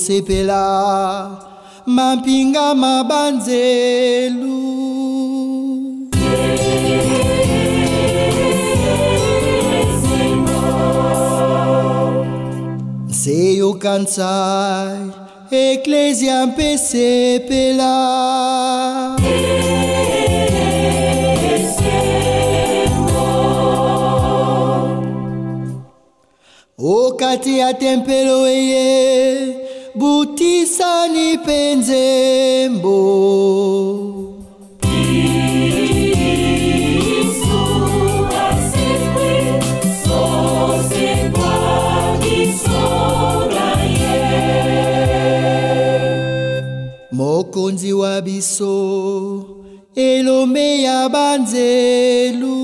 sepela mampinga mabanzelu Seyo kansai Ecclesia mpesepela Okati ya tempelo eye Butisa ni penzembo Mokonzi wa biso Elombe ya banzelu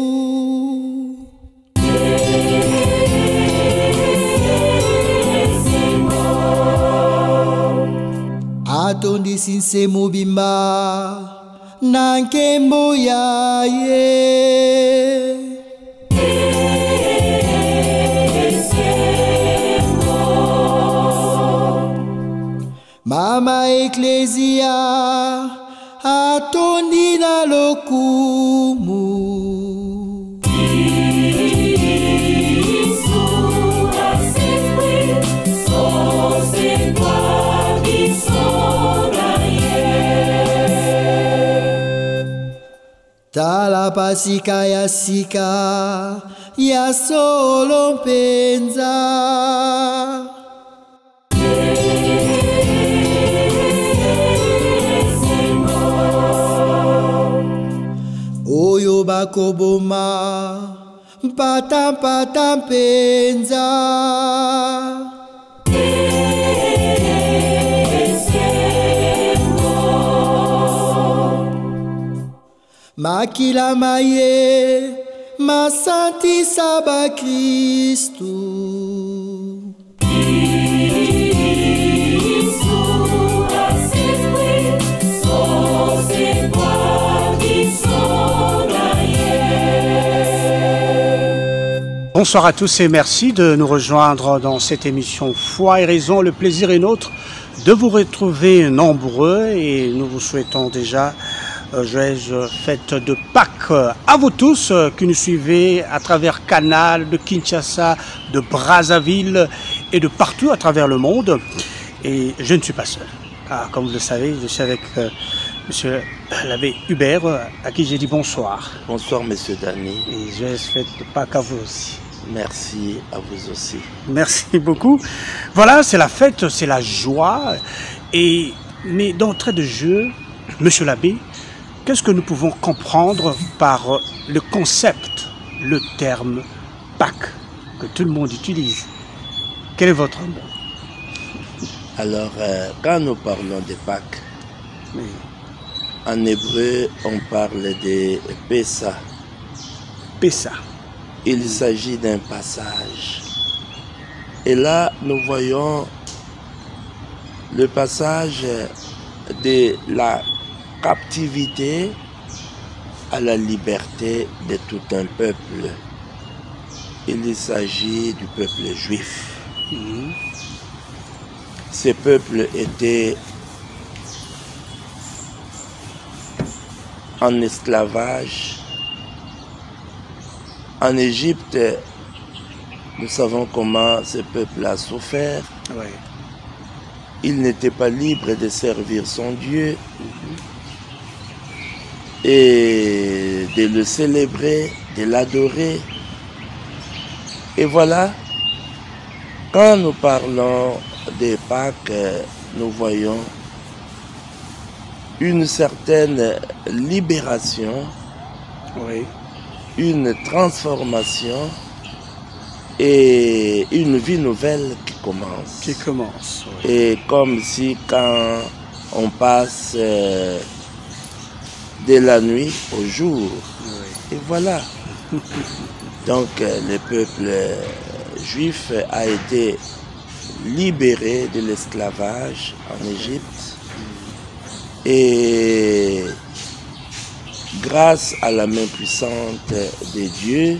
Atondisi nse mobimba na nkembo ya ye Mama Ecclesia atondi na lokumu Tala pasika ya sika ya solo mpenza Oyo bakoboma mpata mpata mpenza Makila maye masanti saba Kristu Bonsoir à tous et merci de nous rejoindre dans cette émission Foi et Raison. Le plaisir est nôtre de vous retrouver nombreux et nous vous souhaitons déjà joyeuse fête de Pâques à vous tous qui nous suivez à travers Canal, de Kinshasa, de Brazzaville et de partout à travers le monde. Et je ne suis pas seul. Comme vous le savez, je suis avec monsieur l'abbé Hubert, à qui j'ai dit bonsoir. Bonsoir, monsieur Dani. Et joyeuse fête de Pâques à vous aussi. Merci à vous aussi. Merci beaucoup. Voilà, c'est la fête, c'est la joie. Mais d'entrée de jeu, monsieur l'abbé, qu'est-ce que nous pouvons comprendre par le concept, le terme Pâques, que tout le monde utilise? Quel est votre mot? Alors, quand nous parlons de Pâques, Oui. En hébreu, on parle de Pessa. Pessa. Il s'agit d'un passage. Et là, nous voyons le passage de la captivité à la liberté de tout un peuple. Il s'agit du peuple juif. Ce peuple était en esclavage. En Égypte, nous savons comment ce peuple a souffert. Oui. Il n'était pas libre de servir son Dieu et de le célébrer, de l'adorer. Et voilà, quand nous parlons des Pâques, nous voyons une certaine libération, Oui. une transformation et une vie nouvelle qui commence. Qui commence. Oui. Et comme si quand on passe de la nuit au jour. Oui. Et voilà. Donc le peuple juif a été libéré de l'esclavage en Égypte. Et grâce à la main puissante de Dieu,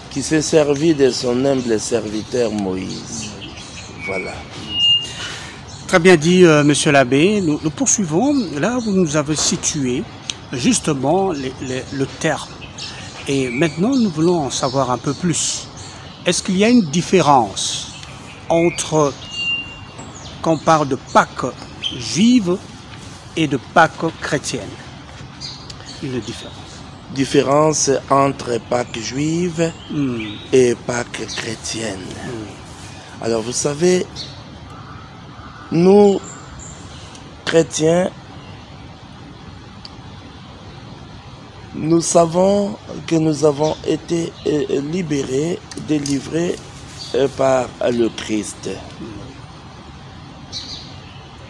qui s'est servi de son humble serviteur Moïse, Voilà. Très bien dit, monsieur l'abbé. Nous poursuivons. Là, vous nous avez situé justement le terme. Et maintenant, nous voulons en savoir un peu plus. Est-ce qu'il y a une différence entre, quand on parle de Pâques juive et de Pâques chrétienne? Une différence. Différence entre Pâques juive et Pâques chrétienne. Alors, vous savez, nous, chrétiens, nous savons que nous avons été libérés, délivrés par le Christ.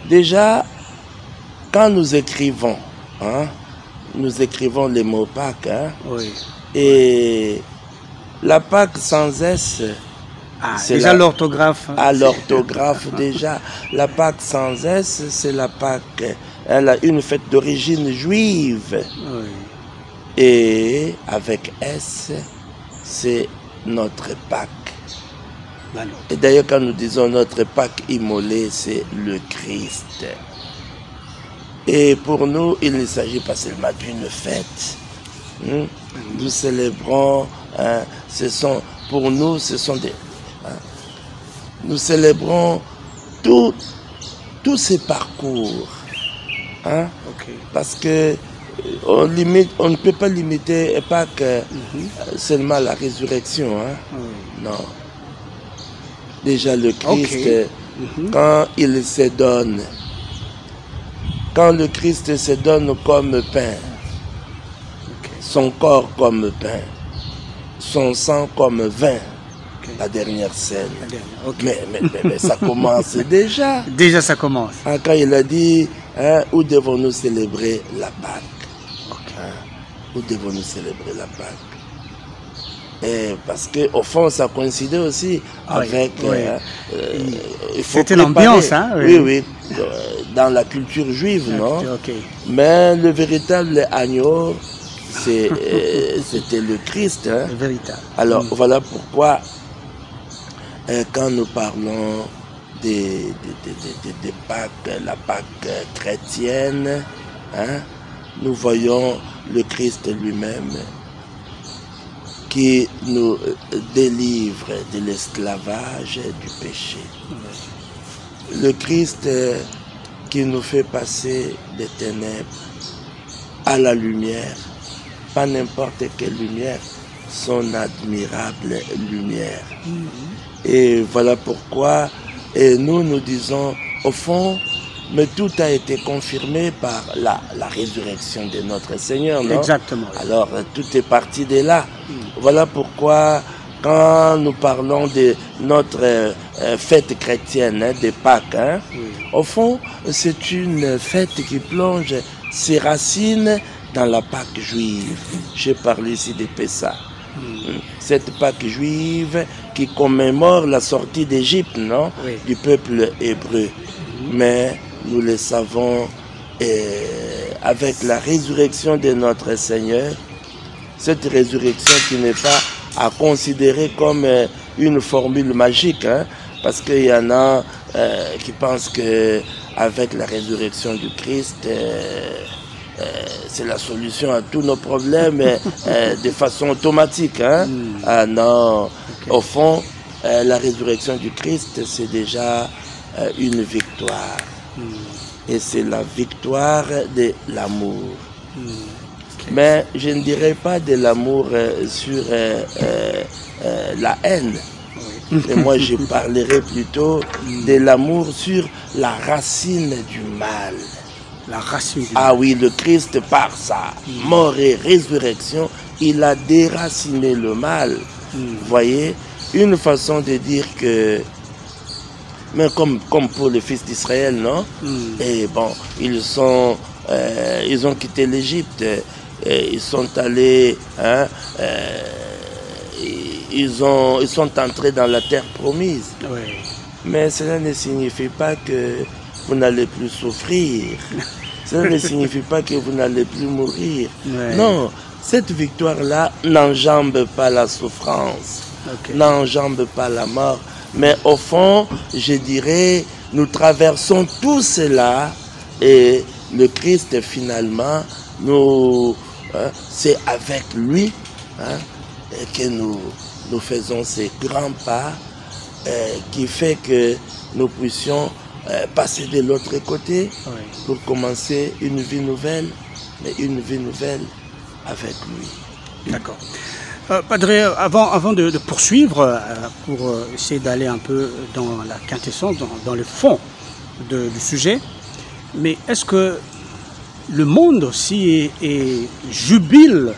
Déjà, quand nous écrivons les mots Pâques, Oui. et la Pâque sans S, c'est déjà l'orthographe. À l'orthographe déjà, la Pâque sans S, c'est la Pâque, elle a une fête d'origine juive. Oui. Et avec S, c'est notre Pâques. Voilà. Et d'ailleurs, quand nous disons notre Pâques immolé, c'est le Christ. Et pour nous, il ne s'agit pas seulement d'une fête. Nous célébrons, pour nous, ce sont des... nous célébrons tous ces parcours. Parce que on ne peut pas limiter Pâques seulement à la résurrection. Non. Déjà le Christ, quand il se donne, quand le Christ se donne comme pain, son corps comme pain, son sang comme vin, la dernière scène. Mais ça commence déjà. Déjà ça commence. Quand il a dit, où devons-nous célébrer la Pâque? Où devons-nous célébrer la Pâque? Et parce qu'au fond, ça coïncidait aussi avec... C'était l'ambiance, Oui, dans la culture juive, non? Mais le véritable agneau, c'était le Christ. Le véritable. Alors, voilà pourquoi, quand nous parlons des Pâques, la Pâque chrétienne, nous voyons le Christ lui-même qui nous délivre de l'esclavage du péché. Le Christ qui nous fait passer des ténèbres à la lumière, pas n'importe quelle lumière, son admirable lumière. Et voilà pourquoi nous disons, au fond, mais tout a été confirmé par la résurrection de notre Seigneur, non? Exactement. Alors, tout est parti de là. Voilà pourquoi, quand nous parlons de notre fête chrétienne, de Pâques, au fond, c'est une fête qui plonge ses racines dans la Pâque juive. Je parle ici de Pessah. Cette Pâque juive qui commémore la sortie d'Égypte, non? Du peuple hébreu. Mais nous le savons, avec la résurrection de notre Seigneur, cette résurrection qui n'est pas à considérer comme une formule magique, parce qu'il y en a qui pensent qu'avec la résurrection du Christ, c'est la solution à tous nos problèmes de façon automatique. Ah non, au fond, la résurrection du Christ, c'est déjà une victoire. Et c'est la victoire de l'amour. Mais je ne dirais pas de l'amour sur la haine. Et moi, je parlerai plutôt de l'amour sur la racine du mal. La racine du mal. Ah oui, le Christ, par sa mort et résurrection, il a déraciné le mal. Vous voyez, une façon de dire que, mais comme pour les fils d'Israël, non? Et bon, ils ont quitté l'Égypte, ils sont allés, ils sont entrés dans la terre promise. Mais cela ne signifie pas que vous n'allez plus souffrir. Cela ne signifie pas que vous n'allez plus mourir. Non, cette victoire-là n'enjambe pas la souffrance, n'enjambe pas la mort, Mais au fond, je dirais, nous traversons tout cela et le Christ finalement, c'est avec lui que nous faisons ces grands pas qui fait que nous puissions passer de l'autre côté pour commencer une vie nouvelle, mais une vie nouvelle avec lui. D'accord. Padre, avant de poursuivre, pour essayer d'aller un peu dans la quintessence, dans le fond du sujet, mais est-ce que le monde aussi jubile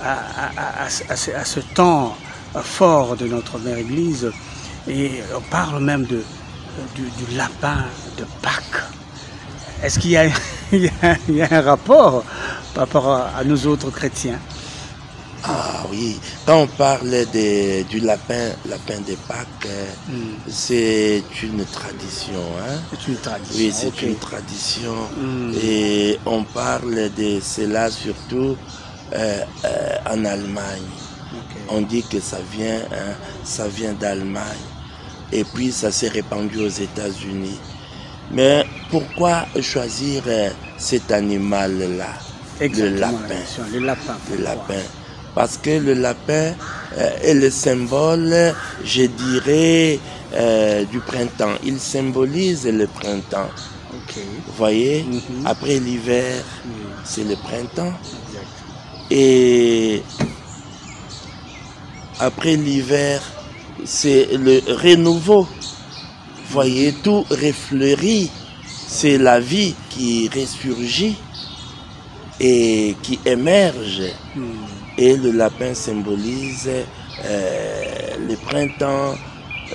à ce temps fort de notre Mère Église, et on parle même du lapin de Pâques? Est-ce qu'il y a, il y a un rapport par rapport à nous autres chrétiens? Ah oui, quand on parle du lapin de Pâques, c'est une tradition. Hein? C'est une tradition. Oui, c'est une tradition. Et on parle de cela surtout en Allemagne. On dit que ça vient d'Allemagne. Et puis ça s'est répandu aux États-Unis. Mais pourquoi choisir cet animal-là, le lapin? Le lapin. Parce que le lapin est le symbole, je dirais, du printemps. Il symbolise le printemps. Vous voyez, après l'hiver, c'est le printemps. Et après l'hiver, c'est le renouveau. Vous voyez, tout refleurit. C'est la vie qui ressurgit et qui émerge. Et le lapin symbolise le printemps,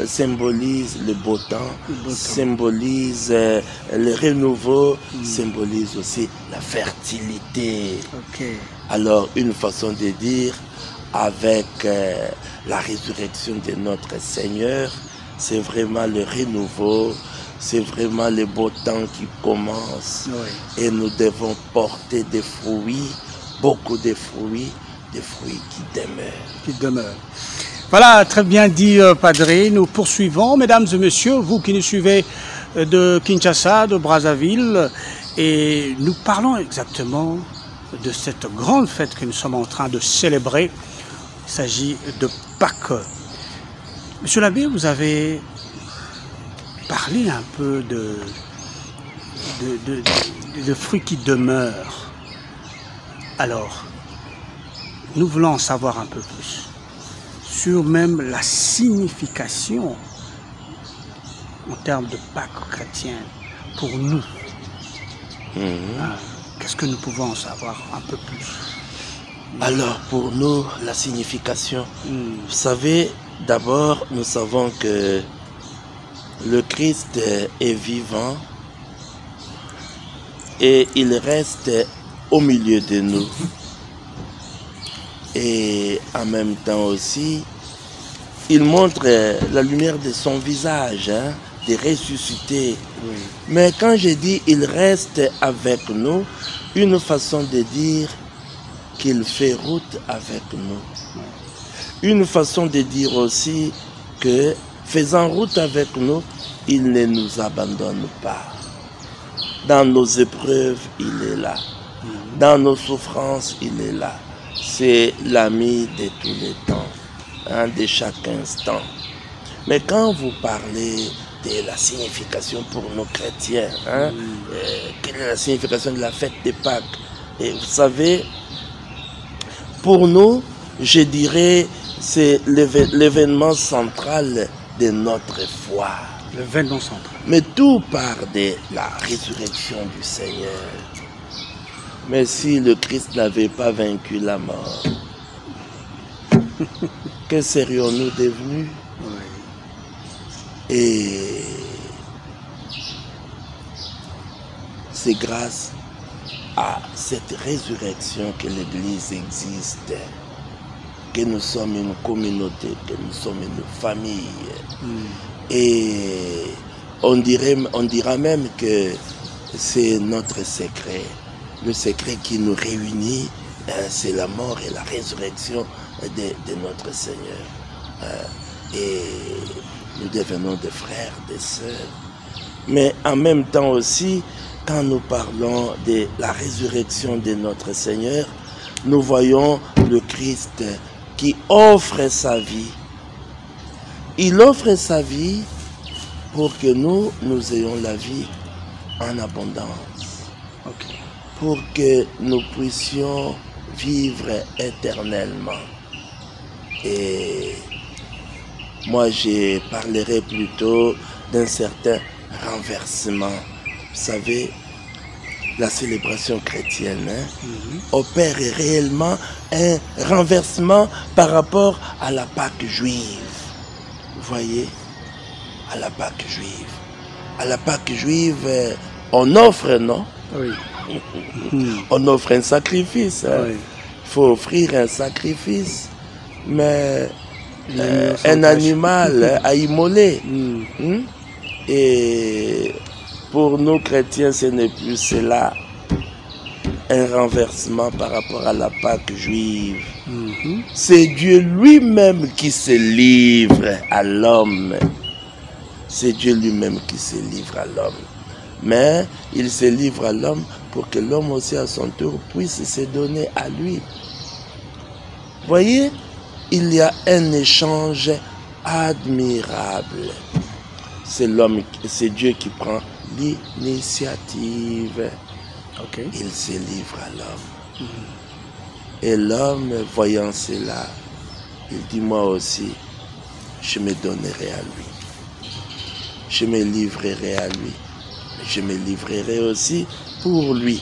symbolise le beau temps, symbolise le renouveau, symbolise aussi la fertilité. Alors, une façon de dire, avec la résurrection de notre Seigneur, c'est vraiment le renouveau, c'est vraiment le beau temps qui commence. Et nous devons porter des fruits, beaucoup de fruits, des fruits qui demeurent. Voilà, très bien dit, Padre. Nous poursuivons, mesdames et messieurs, vous qui nous suivez de Kinshasa, de Brazzaville, et nous parlons exactement de cette grande fête que nous sommes en train de célébrer. Il s'agit de Pâques. Monsieur l'abbé, vous avez parlé un peu de fruits qui demeurent. Alors, nous voulons en savoir un peu plus sur même la signification en termes de Pâques chrétiennes pour nous. Qu'est-ce que nous pouvons en savoir un peu plus? Alors, pour nous, la signification, vous savez, d'abord, nous savons que le Christ est vivant et il reste au milieu de nous. Et en même temps aussi, il montre la lumière de son visage, de ressusciter. Mais quand je dis il reste avec nous, une façon de dire qu'il fait route avec nous. Une façon de dire aussi que faisant route avec nous, il ne nous abandonne pas. Dans nos épreuves, il est là. Dans nos souffrances, il est là. C'est l'ami de tous les temps, de chaque instant. Mais quand vous parlez de la signification pour nos chrétiens, quelle est la signification de la fête de Pâques? Et vous savez, pour nous, je dirais, c'est l'événement central de notre foi. L'événement central. Mais tout part de la résurrection du Seigneur. Mais si le Christ n'avait pas vaincu la mort, que serions-nous devenus? Et c'est grâce à cette résurrection que l'Église existe, que nous sommes une communauté, que nous sommes une famille. Et on dira même que c'est notre secret. Le secret qui nous réunit, c'est la mort et la résurrection de notre Seigneur. Et nous devenons des frères, des sœurs. Mais en même temps aussi, quand nous parlons de la résurrection de notre Seigneur, nous voyons le Christ qui offre sa vie. Il offre sa vie pour que nous ayons la vie en abondance. Okay. Pour que nous puissions vivre éternellement. Et moi, je parlerai plutôt d'un certain renversement. Vous savez, la célébration chrétienne opère réellement un renversement par rapport à la Pâque juive. Vous voyez, à la Pâque juive. À la Pâque juive, on offre, non? Oui. On offre un sacrifice. Oui. Il faut offrir un sacrifice, mais un animal à immoler. Et pour nous chrétiens, ce n'est plus cela, un renversement par rapport à la Pâque juive. C'est Dieu lui-même qui se livre à l'homme. C'est Dieu lui-même qui se livre à l'homme. Mais il se livre à l'homme pour que l'homme aussi à son tour puisse se donner à lui. Voyez, il y a un échange admirable. C'est l'homme, c'est Dieu qui prend l'initiative. Okay. Il se livre à l'homme. Et l'homme, voyant cela, il dit, moi aussi, je me donnerai à lui. Je me livrerai à lui. Je me livrerai aussi pour lui.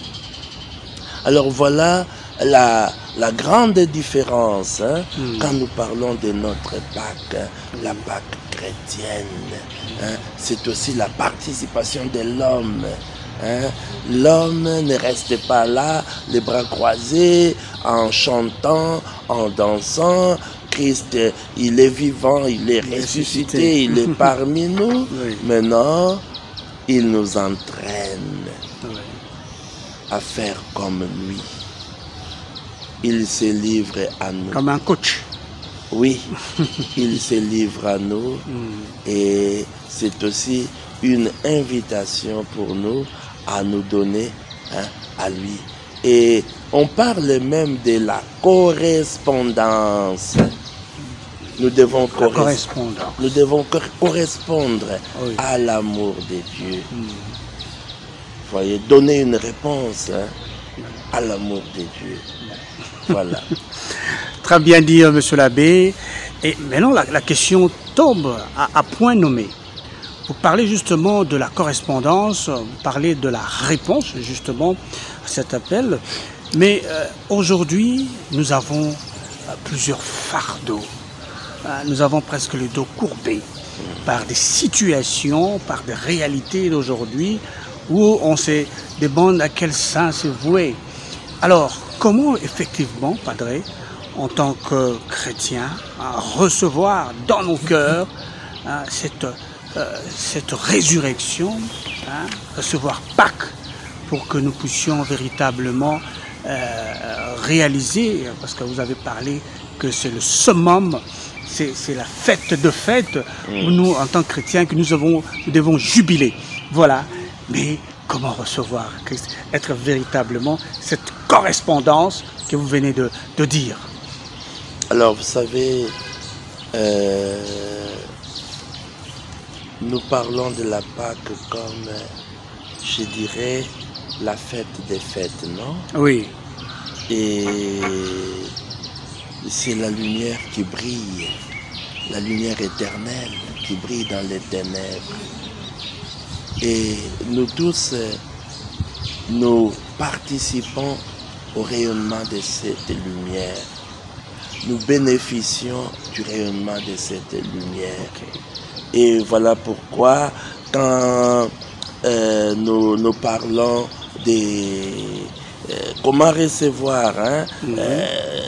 Alors voilà la grande différence quand nous parlons de notre Pâque, la Pâque chrétienne. C'est aussi la participation de l'homme. L'homme ne reste pas là, les bras croisés, en chantant, en dansant. Christ, il est vivant, il est ressuscité, il est parmi nous. Oui. Maintenant, il nous entraîne à faire comme lui. Il se livre à nous. Comme un coach. Oui, il se livre à nous et c'est aussi une invitation pour nous à nous donner à lui. Et on parle même de la correspondance. Nous devons correspondre Oui. à l'amour de Dieu. Vous voyez, donner une réponse à l'amour de Dieu. Voilà. Très bien dit, monsieur l'abbé. Et maintenant, la question tombe à point nommé. Vous parlez justement de la correspondance, vous parlez de la réponse justement à cet appel. Mais aujourd'hui, nous avons plusieurs fardeaux. Nous avons presque le dos courbé par des situations, par des réalités d'aujourd'hui où on se demande à quel sein se vouer. Alors, comment effectivement, Padre, en tant que chrétien, recevoir dans nos cœurs cette résurrection, recevoir Pâques pour que nous puissions véritablement réaliser, parce que vous avez parlé que c'est le summum, c'est la fête de fêtes où nous, en tant que chrétiens, que nous devons jubiler. Voilà. Mais comment recevoir Christ, être véritablement cette correspondance que vous venez de dire? Alors, vous savez, nous parlons de la Pâque comme, je dirais, la fête des fêtes, non? Oui. Et c'est la lumière qui brille, la lumière éternelle qui brille dans les ténèbres. Et nous tous, nous participons au rayonnement de cette lumière. Nous bénéficions du rayonnement de cette lumière. Et voilà pourquoi, quand nous parlons de comment recevoir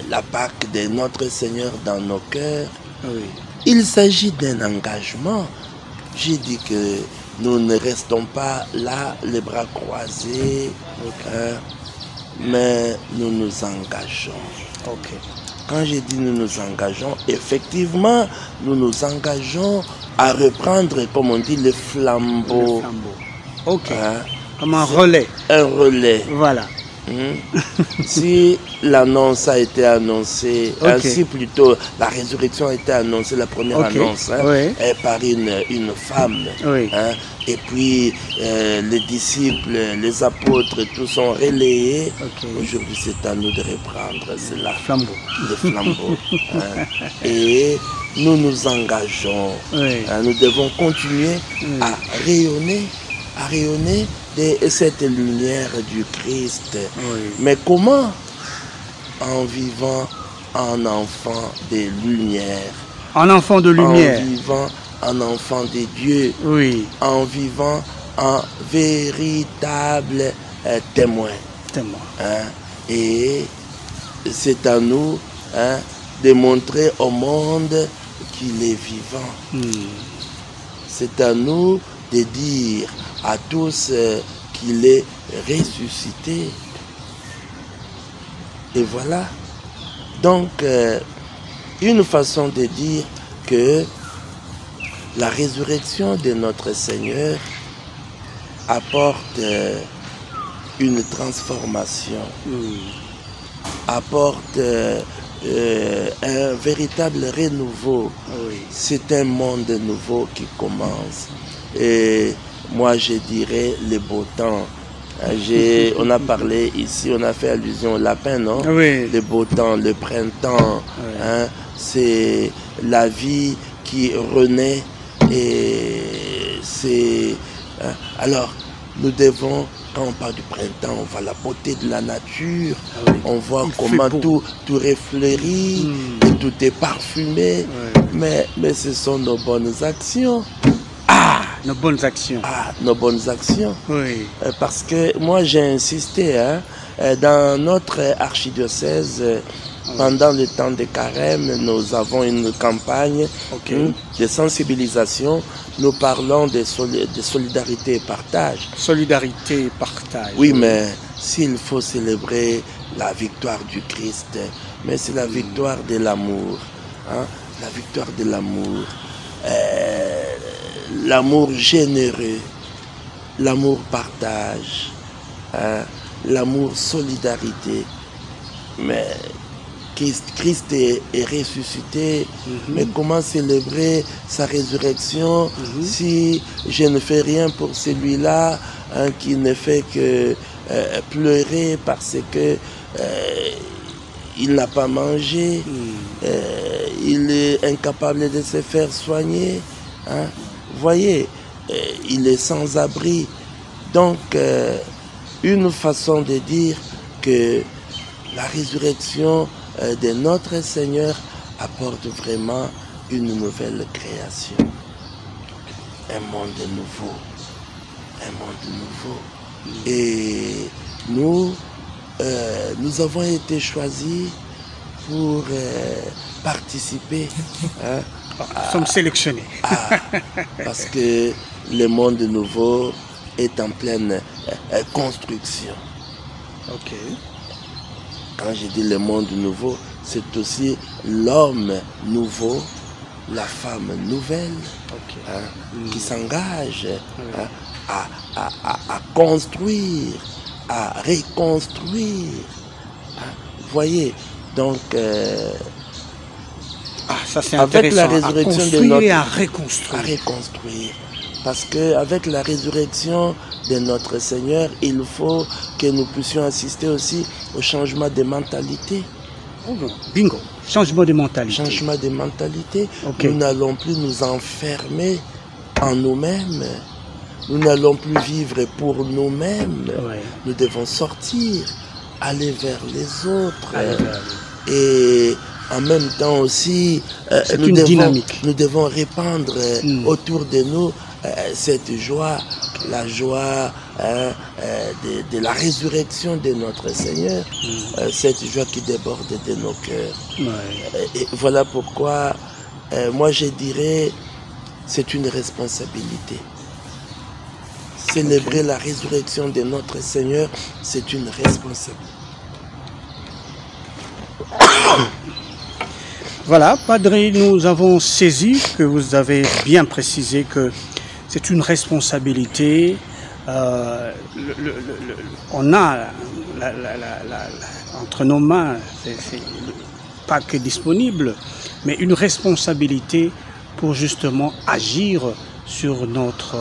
la Pâque de notre Seigneur dans nos cœurs, il s'agit d'un engagement. J'ai dit que nous ne restons pas là, les bras croisés, mais nous nous engageons. quand j'ai dit nous nous engageons, effectivement, nous nous engageons à reprendre, comme on dit, le flambeau. Le flambeau. Ok. Hein? Comme un relais. Un relais. Voilà. Si l'annonce a été annoncée, ainsi plutôt la résurrection a été annoncée, la première annonce, hein, par une femme, hein, et puis les disciples, les apôtres, tous sont relayés. Aujourd'hui, c'est à nous de reprendre cela. Le flambeau. Hein, et nous nous engageons. Hein, nous devons continuer à rayonner de cette lumière du Christ. Mais comment? En vivant en enfant de lumière. En enfant de lumière. En vivant en enfant de Dieu. En vivant en véritable témoin. Hein? Et c'est à nous, hein, de montrer au monde qu'il est vivant. C'est à nous de dire à tous qu'il est ressuscité. Et voilà. Donc, une façon de dire que la résurrection de notre Seigneur apporte une transformation, apporte un véritable renouveau. C'est un monde nouveau qui commence. Et moi, je dirais le beau temps. On a parlé ici, on a fait allusion au lapin, non? Le beau temps, le printemps. Hein, c'est la vie qui renaît. Et c'est... Hein, alors, nous devons, quand on parle du printemps, on voit la beauté de la nature. On voit comment tout refleurit, et tout est parfumé. Mais ce sont nos bonnes actions. Nos bonnes actions. Nos bonnes actions. Parce que moi, j'ai insisté, hein, dans notre archidiocèse, pendant le temps de carême, nous avons une campagne de sensibilisation. Nous parlons de solidarité et partage. Solidarité et partage. Oui, mais s'il faut célébrer la victoire du Christ, mais c'est la victoire de l'amour. Hein, la victoire de l'amour. L'amour généreux, l'amour partage, hein, l'amour solidarité. Mais Christ est ressuscité, mais comment célébrer sa résurrection si je ne fais rien pour celui-là, hein, qui ne fait que pleurer parce que il n'a pas mangé, il est incapable de se faire soigner, hein. Voyez, il est sans abri. Donc, une façon de dire que la résurrection de notre Seigneur apporte vraiment une nouvelle création. Un monde nouveau. Un monde nouveau. Et nous avons été choisis pour participer, hein, nous sommes sélectionnés. Parce que le monde nouveau est en pleine construction. Quand je dis le monde nouveau, c'est aussi l'homme nouveau, la femme nouvelle, hein, qui s'engage, hein, à construire, à reconstruire. Hein. Vous voyez, donc... ça c'est avec la résurrection de notre... et à reconstruire. À reconstruire. Parce qu'avec la résurrection de notre Seigneur, il faut que nous puissions assister aussi au changement de mentalité. Bingo, changement de mentalité. Changement de mentalité. Nous n'allons plus nous enfermer en nous-mêmes. Nous n'allons plus vivre pour nous-mêmes. Nous devons sortir, aller vers les autres. Et en même temps aussi, nous devons répandre autour de nous cette joie, la joie de la résurrection de notre Seigneur, cette joie qui déborde de nos cœurs. Et voilà pourquoi, moi je dirais, c'est une responsabilité. Célébrer la résurrection de notre Seigneur, c'est une responsabilité. voilà, Padre, nous avons saisi que vous avez bien précisé que c'est une responsabilité. On a entre nos mains, pas que disponible, mais une responsabilité pour justement agir sur notre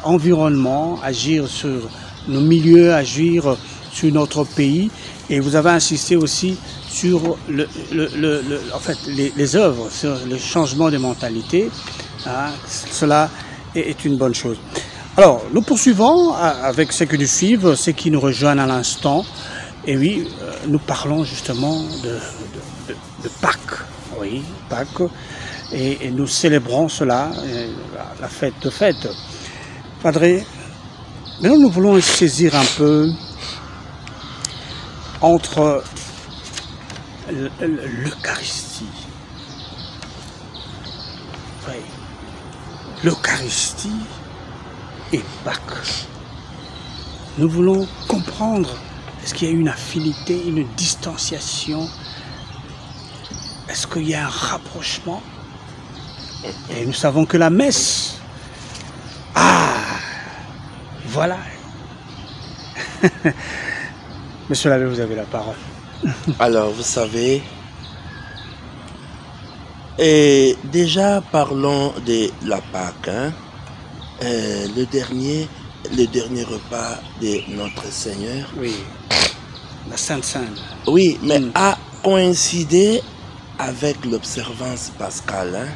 environnement, agir sur nos milieux, agir sur notre pays. Et vous avez insisté aussi sur en fait, les œuvres, sur le changement de mentalité. Hein, cela est une bonne chose. Alors, nous poursuivons avec ceux qui nous suivent, ceux qui nous rejoignent à l'instant. Et oui, nous parlons justement de Pâques. Oui, Pâques. Et nous célébrons cela, la fête de fête. Padre, maintenant nous voulons saisir un peu entre l'Eucharistie. Oui, l'Eucharistie et Pâques. Nous voulons comprendre, est-ce qu'il y a une affinité, une distanciation? Est-ce qu'il y a un rapprochement? Et nous savons que la messe, voilà. Monsieur l'abbé, vous avez la parole. Alors, vous savez, et déjà parlons de la Pâque, hein? Le dernier repas de notre Seigneur. Oui, la Sainte Seine. Oui, mais a coïncidé avec l'observance pascale. Hein?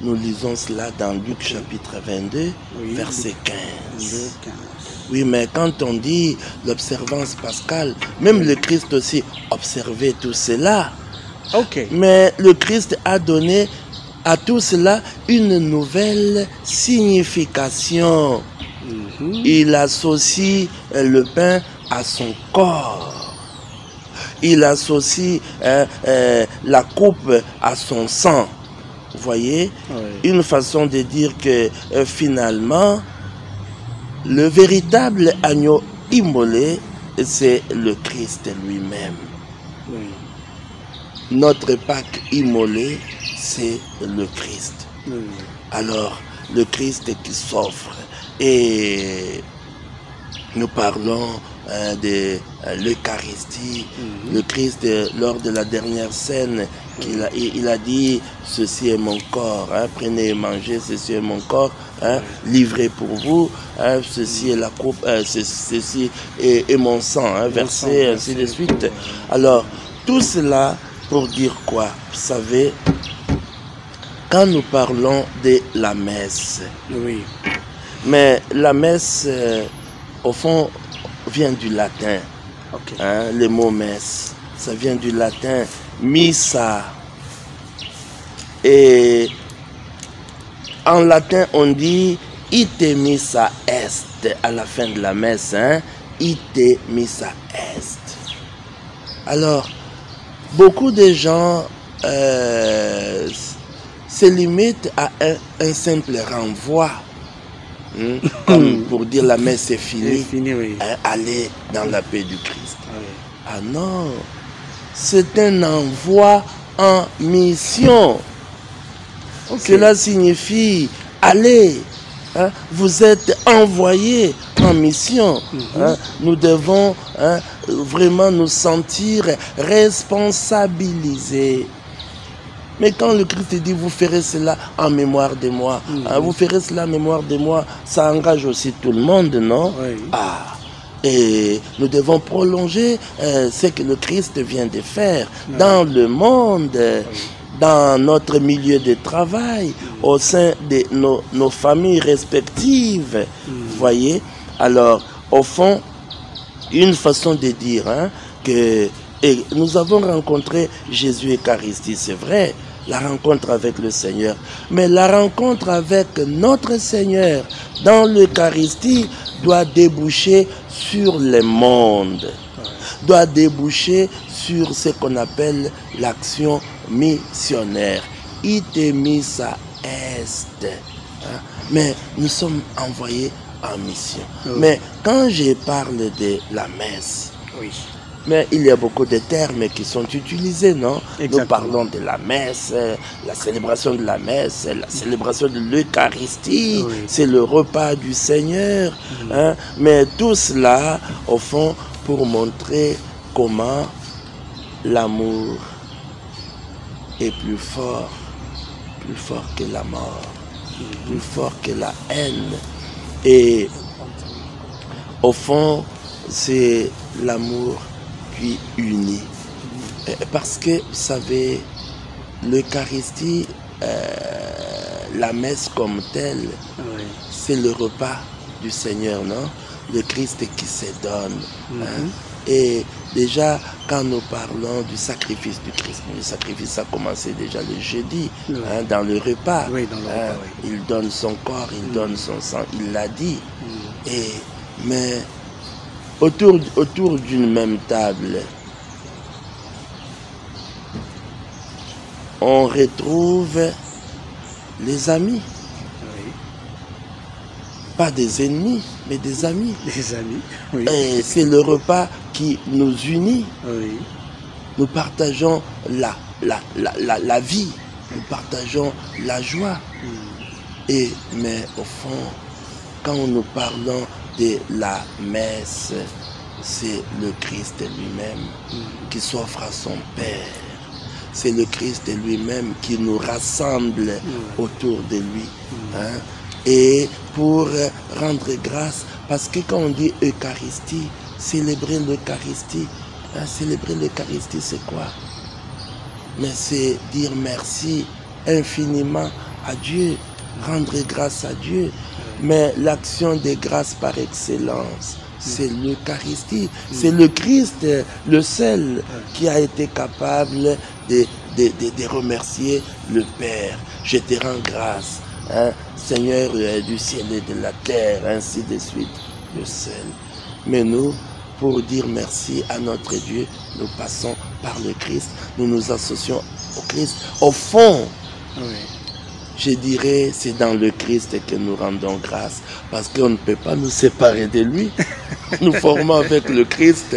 Nous lisons cela dans Luc chapitre 22, oui, verset 15. Oui, mais quand on dit l'observance pascale, même le Christ aussi observait tout cela. Okay. Mais le Christ a donné à tout cela une nouvelle signification. Il associe le pain à son corps. Il associe la coupe à son sang. Vous voyez, oui. Une façon de dire que finalement, le véritable agneau immolé, c'est le Christ lui-même. Oui. Notre Pâque immolé, c'est le Christ. Oui. Alors, le Christ qui s'offre. Et nous parlons de l'Eucharistie. Le Christ, lors de la dernière scène, il a dit, ceci est mon corps, hein, prenez et mangez, ceci est mon corps, hein, livré pour vous, hein, ceci est la coupe, ceci est mon sang, hein, versé, ainsi de suite. Alors, tout cela pour dire quoi? Vous savez, quand nous parlons de la messe, oui. Mais la messe, au fond, vient du latin. Okay. Hein, le mot messe, ça vient du latin missa. Et en latin, on dit ite missa est à la fin de la messe. Hein, ite missa est. Alors, beaucoup de gens se limitent à un simple renvoi. Comme pour dire la messe est finie, oui. Aller dans la paix du Christ. Oui. Ah non, c'est un envoi en mission. Okay. Cela signifie aller. Hein, vous êtes envoyé en mission. Hein, nous devons vraiment nous sentir responsabilisés. Mais quand le Christ dit, vous ferez cela en mémoire de moi, vous ferez cela en mémoire de moi, ça engage aussi tout le monde, non? Oui. Et nous devons prolonger ce que le Christ vient de faire dans le monde, dans notre milieu de travail, au sein de nos familles respectives. Vous voyez? Alors, au fond, une façon de dire que... Et nous avons rencontré Jésus Eucharistie, c'est vrai, la rencontre avec le Seigneur. Mais la rencontre avec notre Seigneur dans l'Eucharistie doit déboucher sur le monde, doit déboucher sur ce qu'on appelle l'action missionnaire. Ite missa est. Mais nous sommes envoyés en mission. Mais quand je parle de la messe, oui. Mais il y a beaucoup de termes qui sont utilisés, non? Exactement. Nous parlons de la messe, la célébration de la messe, la célébration de l'Eucharistie, Oui. c'est le repas du Seigneur. Hein? Mais tout cela, au fond, pour montrer comment l'amour est plus fort que la mort, plus fort que la haine. Et au fond, c'est l'amour qui unit. Parce que, vous savez, l'Eucharistie, la messe comme telle, Oui. c'est le repas du Seigneur, non? Le Christ qui se donne. Hein? Et déjà, quand nous parlons du sacrifice du Christ, le sacrifice a commencé déjà le jeudi, hein, dans le repas. Oui, dans le repas, oui. Il donne son corps, il donne son sang, il l'a dit. Mais autour d'une même table, on retrouve les amis. Oui. Pas des ennemis, mais des amis. Des amis. Oui. Et c'est le repas qui nous unit. Oui. Nous partageons la vie, nous partageons la joie. Mais au fond, quand nous parlons de la messe, c'est le Christ lui-même qui s'offre à son Père. C'est le Christ lui-même qui nous rassemble autour de lui. Hein? Et pour rendre grâce, parce que quand on dit Eucharistie, célébrer l'Eucharistie, hein, célébrer l'Eucharistie c'est quoi? Mais c'est dire merci infiniment à Dieu, rendre grâce à Dieu. Mais l'action de grâce par excellence, c'est l'Eucharistie. C'est le Christ, le seul, qui a été capable de remercier le Père. Je te rends grâce, hein, Seigneur du ciel et de la terre, ainsi de suite, le seul. Mais nous, pour dire merci à notre Dieu, nous passons par le Christ, nous nous associons au Christ. Au fond, je dirais, c'est dans le Christ que nous rendons grâce, parce qu'on ne peut pas nous séparer de lui. Nous formons avec le Christ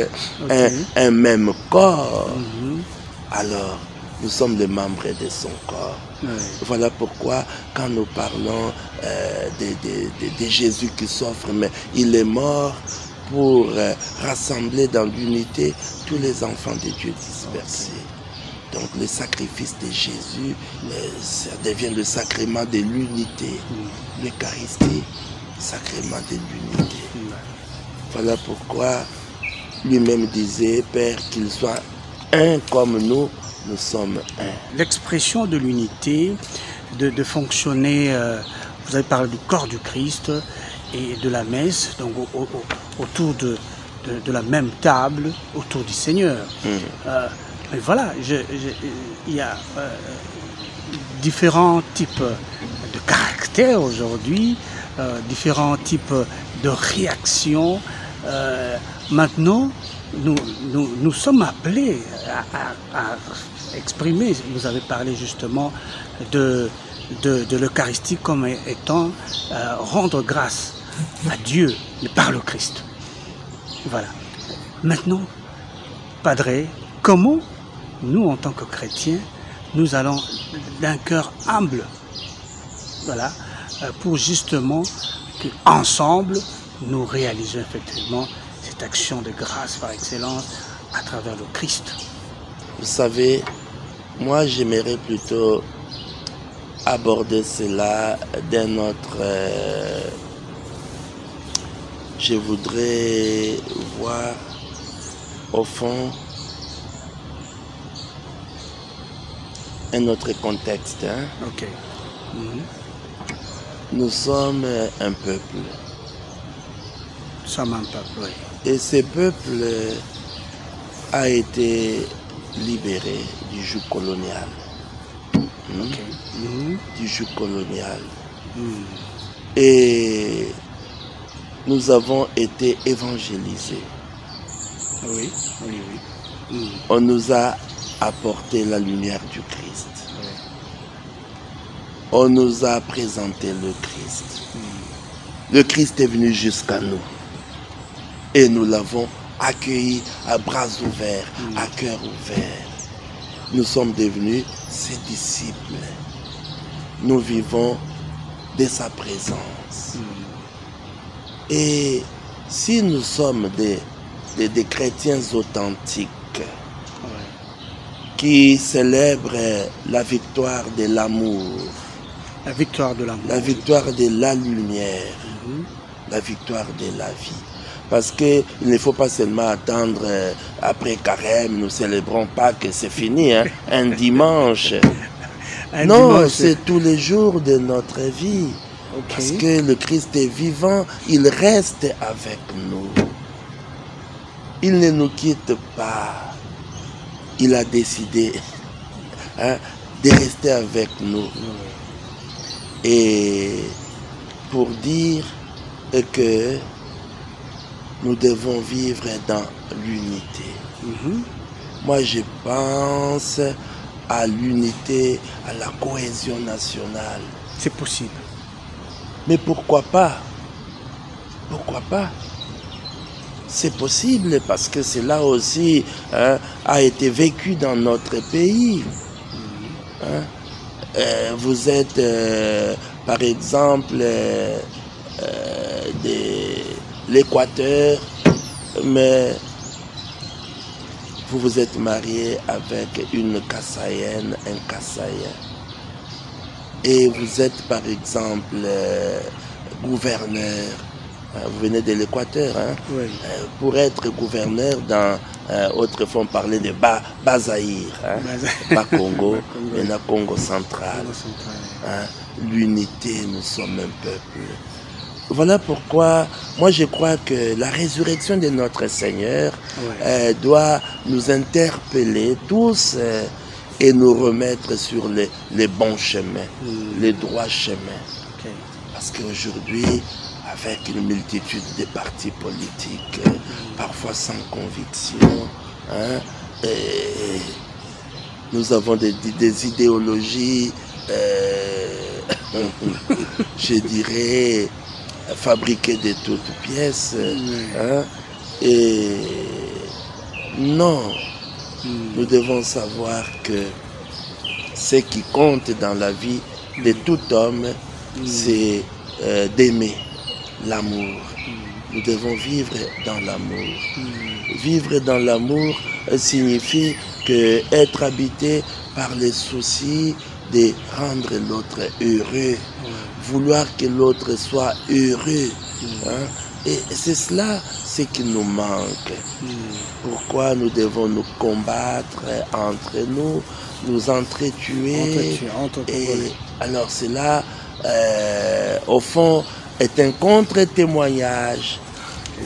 un même corps. Alors, nous sommes les membres de son corps. Voilà pourquoi, quand nous parlons de Jésus qui s'offre, mais il est mort pour rassembler dans l'unité tous les enfants de Dieu dispersés. Donc le sacrifice de Jésus, ça devient le sacrement de l'unité. L'Eucharistie, sacrement de l'unité. Voilà pourquoi lui-même disait, Père, qu'il soit un comme nous, nous sommes un. L'expression de l'unité, de fonctionner, vous avez parlé du corps du Christ et de la messe, donc autour de la même table, autour du Seigneur. Mais voilà, il y a différents types de caractères aujourd'hui, différents types de réactions. Maintenant, nous sommes appelés à exprimer, vous avez parlé justement de l'Eucharistie comme étant rendre grâce à Dieu par le Christ. Voilà. Maintenant, Padre, comment nous, en tant que chrétiens, nous allons d'un cœur humble, voilà, pour justement qu'ensemble, nous réalisions effectivement cette action de grâce par excellence à travers le Christ. Vous savez, moi j'aimerais plutôt aborder cela d'un autre... je voudrais voir au fond un autre contexte. Hein? Ok. Nous sommes un peuple. Nous sommes un peuple, oui. Et ce peuple a été libéré du joug colonial. Du joug colonial. Et nous avons été évangélisés. Oui. On nous a apporté la lumière du Christ. On nous a présenté le Christ. Le Christ est venu jusqu'à nous. Et nous l'avons accueillis à bras ouverts, à cœur ouvert. Nous sommes devenus ses disciples. Nous vivons de sa présence. Et si nous sommes des chrétiens authentiques qui célèbrent la victoire de l'amour, la victoire de l'amour, la victoire de la lumière, la victoire de la vie. Parce qu'il ne faut pas seulement attendre après Carême, nous célébrons pas que c'est fini, hein, un dimanche. Non, c'est tous les jours de notre vie. Parce que le Christ est vivant, il reste avec nous. Il ne nous quitte pas. Il a décidé de rester avec nous. Et pour dire que nous devons vivre dans l'unité. Moi, je pense à l'unité, à la cohésion nationale. C'est possible. Mais pourquoi pas? Pourquoi pas? C'est possible parce que cela aussi a été vécu dans notre pays. Vous êtes, par exemple, de l'Équateur, mais vous vous êtes marié avec une Kassaïenne, un Kassaïen. Et vous êtes, par exemple, gouverneur. Vous venez de l'Équateur, oui. Pour être gouverneur dans, autrefois on parlait de Bas-Zaïre, Bas-Congo, maintenant Congo central. L'unité, nous sommes un peuple. Voilà pourquoi, moi je crois que la résurrection de notre Seigneur doit nous interpeller tous et nous remettre sur les bons chemins, les droits chemins. Parce qu'aujourd'hui, avec une multitude de partis politiques, parfois sans conviction, et nous avons des idéologies, je dirais, fabriquées de toutes pièces. Et non, nous devons savoir que ce qui compte dans la vie de tout homme, c'est d'aimer. L'amour. Nous devons vivre dans l'amour. Vivre dans l'amour signifie que être habité par les soucis de rendre l'autre heureux, vouloir que l'autre soit heureux. Et c'est cela ce qui nous manque. Pourquoi nous devons nous combattre entre nous, nous entretuer. Et alors cela, au fond, est un contre-témoignage.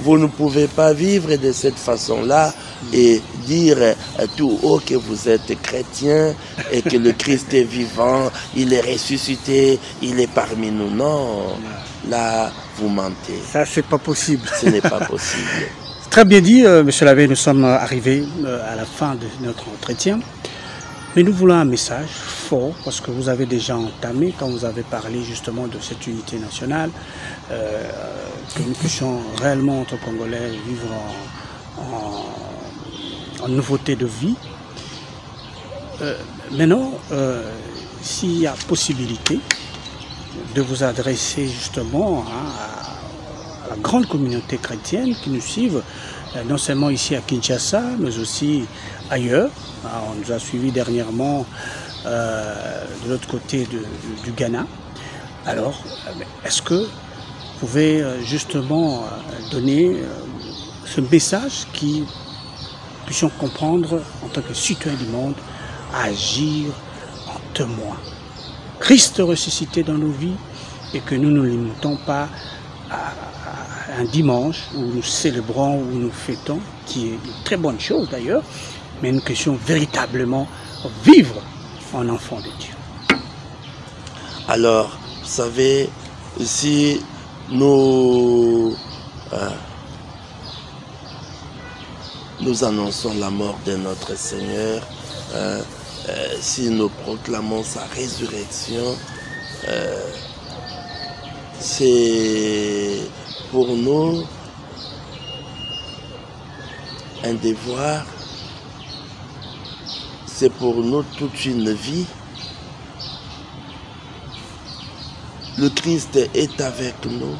Vous ne pouvez pas vivre de cette façon-là et dire tout haut que vous êtes chrétien et que le Christ est vivant, il est ressuscité, il est parmi nous. Non, là, vous mentez. Ça, c'est pas possible. Ce n'est pas possible. Très bien dit, Monsieur l'abbé, nous sommes arrivés à la fin de notre entretien. Mais nous voulons un message fort, parce que vous avez déjà entamé, quand vous avez parlé justement de cette unité nationale, que nous puissions réellement, entre Congolais, vivre en nouveauté de vie. Maintenant, s'il y a possibilité de vous adresser justement à la grande communauté chrétienne qui nous suivent, non seulement ici à Kinshasa, mais aussi ailleurs. On nous a suivis dernièrement de l'autre côté du Ghana. Alors, est-ce que vous pouvez justement donner ce message qui puissions comprendre en tant que citoyens du monde, à agir en témoin. Christ ressuscité dans nos vies et que nous ne limitons pas à un dimanche où nous célébrons, où nous fêtons, qui est une très bonne chose d'ailleurs, mais une question véritablement vivre en enfant de Dieu. Alors, vous savez, si nous annonçons la mort de notre Seigneur, si nous proclamons sa résurrection, c'est pour nous un devoir, c'est pour nous toute une vie. Le Christ est avec nous.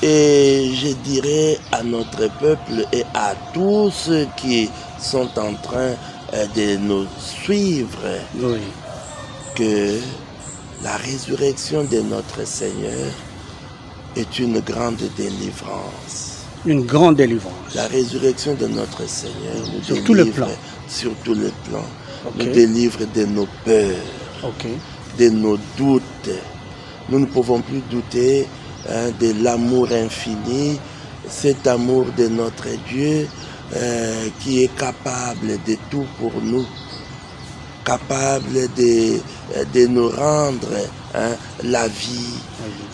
Et je dirais à notre peuple et à tous ceux qui sont en train de nous suivre, oui, que la résurrection de notre Seigneur est une grande délivrance. Une grande délivrance. La résurrection de notre Seigneur nous sur délivre tout le plan. Sur tous les plans. Okay. Nous délivre de nos peurs, okay, de nos doutes. Nous ne pouvons plus douter de l'amour infini, cet amour de notre Dieu qui est capable de tout pour nous, capable de nous rendre la vie,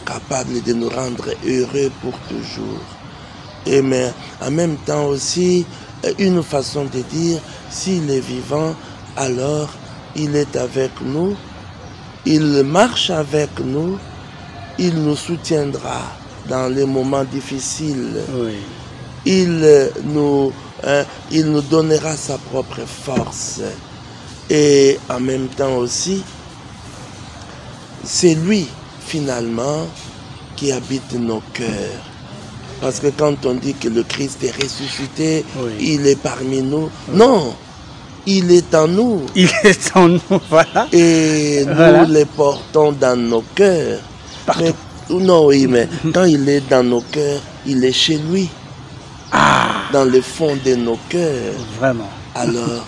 capable de nous rendre heureux pour toujours. Et mais en même temps aussi, une façon de dire, s'il est vivant, alors il est avec nous, il marche avec nous, il nous soutiendra dans les moments difficiles. Oui. Il nous donnera sa propre force. Et en même temps aussi, c'est lui, finalement, qui habite nos cœurs. Parce que quand on dit que le Christ est ressuscité, oui, il est parmi nous. Oui. Non, il est en nous. Il est en nous, voilà. Et voilà, nous les portons dans nos cœurs. Mais, non, oui, mais quand il est dans nos cœurs, il est chez lui. Ah, dans le fond de nos cœurs. Vraiment. Alors,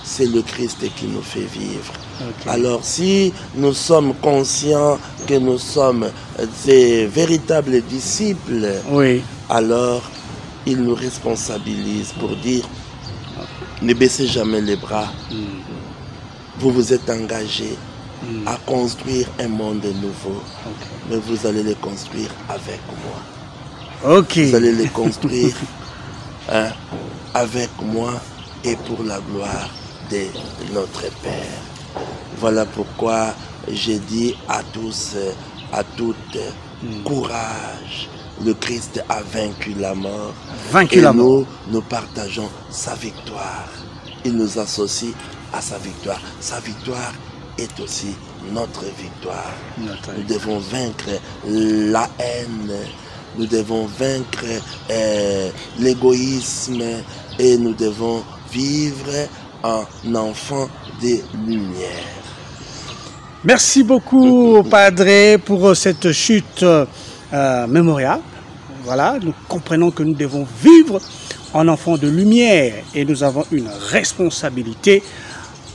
c'est le Christ qui nous fait vivre. Okay. Alors, si nous sommes conscients que nous sommes des véritables disciples, oui, alors il nous responsabilise pour dire, ne baissez jamais les bras. Vous vous êtes engagés à construire un monde nouveau, mais vous allez le construire avec moi. Vous allez le construire avec moi et pour la gloire de notre Père. Voilà pourquoi j'ai dit à tous, à toutes, courage. Le Christ a vaincu la mort. Nous partageons sa victoire. Il nous associe à sa victoire. Sa victoire est aussi notre victoire. Nous devons vaincre la haine. Nous devons vaincre l'égoïsme. Et nous devons vivre en enfant de lumière. Merci beaucoup, Padre, pour cette chute mémoriale. Voilà, nous comprenons que nous devons vivre en enfant de lumière et nous avons une responsabilité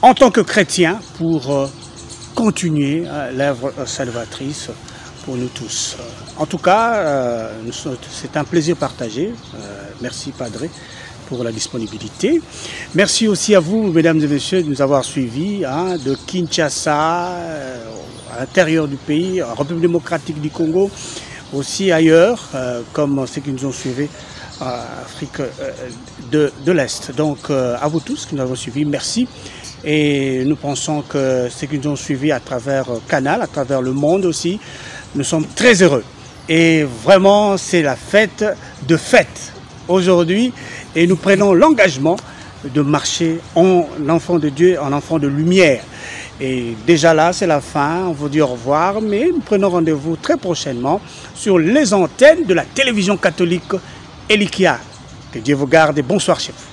en tant que chrétiens pour continuer l'œuvre salvatrice pour nous tous. En tout cas, c'est un plaisir partagé. Merci, Padre, pour la disponibilité. Merci aussi à vous, mesdames et messieurs, de nous avoir suivis de Kinshasa, à l'intérieur du pays, en République démocratique du Congo, aussi ailleurs, comme ceux qui nous ont suivis en Afrique de l'Est. Donc, à vous tous qui nous avons suivis, merci. Et nous pensons que ceux qui nous ont suivis à travers Canal, à travers le monde aussi, nous sommes très heureux. Et vraiment, c'est la fête de fête aujourd'hui. Et nous prenons l'engagement de marcher en enfant de Dieu, en enfant de lumière. Et déjà là, c'est la fin. On vous dit au revoir. Mais nous prenons rendez-vous très prochainement sur les antennes de la télévision catholique Elikia. Que Dieu vous garde et bonsoir chez vous.